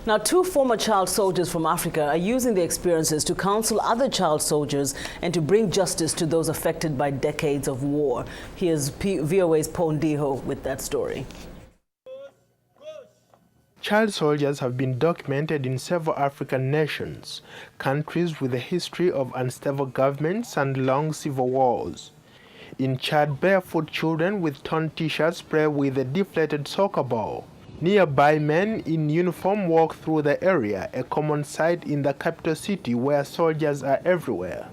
Now, two former child soldiers from Africa are using their experiences to counsel other child soldiers and to bring justice to those affected by decades of war. Here's VOA's Ndiho with that story. Child soldiers have been documented in several African nations, countries with a history of unstable governments and long civil wars. In Chad, barefoot children with torn t-shirts play with a deflated soccer ball. Nearby, men in uniform walk through the area, a common sight in the capital city where soldiers are everywhere.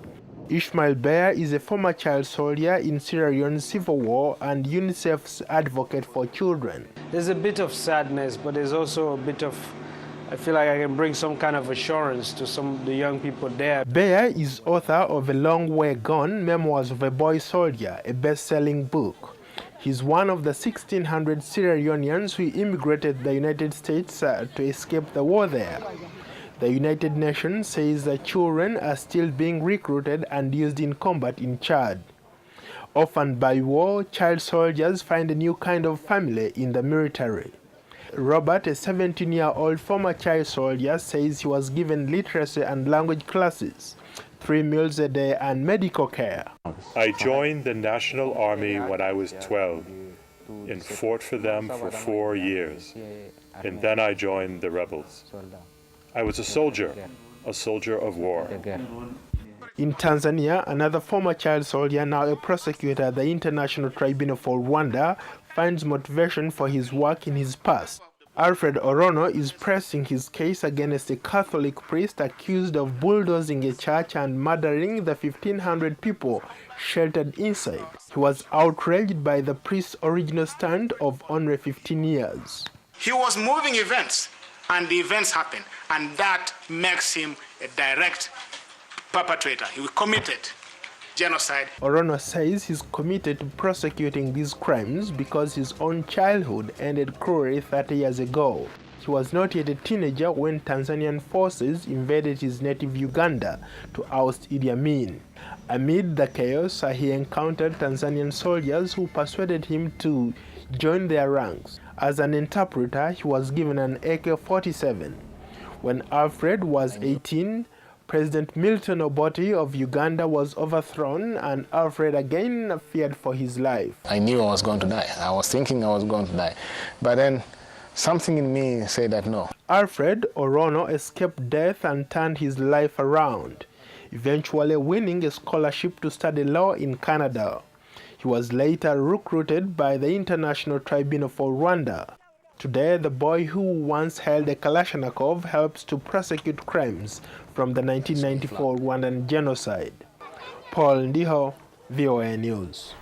Ishmael Bear is a former child soldier in Sierra Leone's civil war and UNICEF's advocate for children. There's a bit of sadness, but there's also a bit of, I feel like I can bring some kind of assurance to some of the young people there. Bear is author of A Long Way Gone, Memoirs of a Boy Soldier, a best-selling book. He's one of the 1,600 Sierra Leoneans who immigrated to the United States to escape the war there. The United Nations says that children are still being recruited and used in combat in Chad. Orphaned by war, child soldiers find a new kind of family in the military. Robert, a 17-year-old former child soldier, says he was given literacy and language classes, 3 meals a day, and medical care. I joined the National Army when I was 12 and fought for them for 4 years, and then I joined the rebels. I was a soldier of war. In Tanzania, another former child soldier, now a prosecutor at the International Tribunal for Rwanda, finds motivation for his work in his past. Alfred Orono is pressing his case against a Catholic priest accused of bulldozing a church and murdering the 1,500 people sheltered inside. He was outraged by the priest's original stand of only 15 years. He was moving events, and the events happened, and that makes him a direct perpetrator. He committed genocide. Orono says he's committed to prosecuting these crimes because his own childhood ended cruelly 30 years ago. He was not yet a teenager when Tanzanian forces invaded his native Uganda to oust Idi Amin. Amid the chaos, he encountered Tanzanian soldiers who persuaded him to join their ranks. As an interpreter, he was given an AK-47. When Alfred was 18, President Milton Obote of Uganda was overthrown, and Alfred again feared for his life. I knew I was going to die. I was thinking I was going to die. But then something in me said that no. Alfred Orono escaped death and turned his life around, eventually winning a scholarship to study law in Canada. He was later recruited by the International Tribunal for Rwanda. Today, the boy who once held a Kalashnikov helps to prosecute crimes from the 1994 Rwandan genocide. Ndiho, VOA News.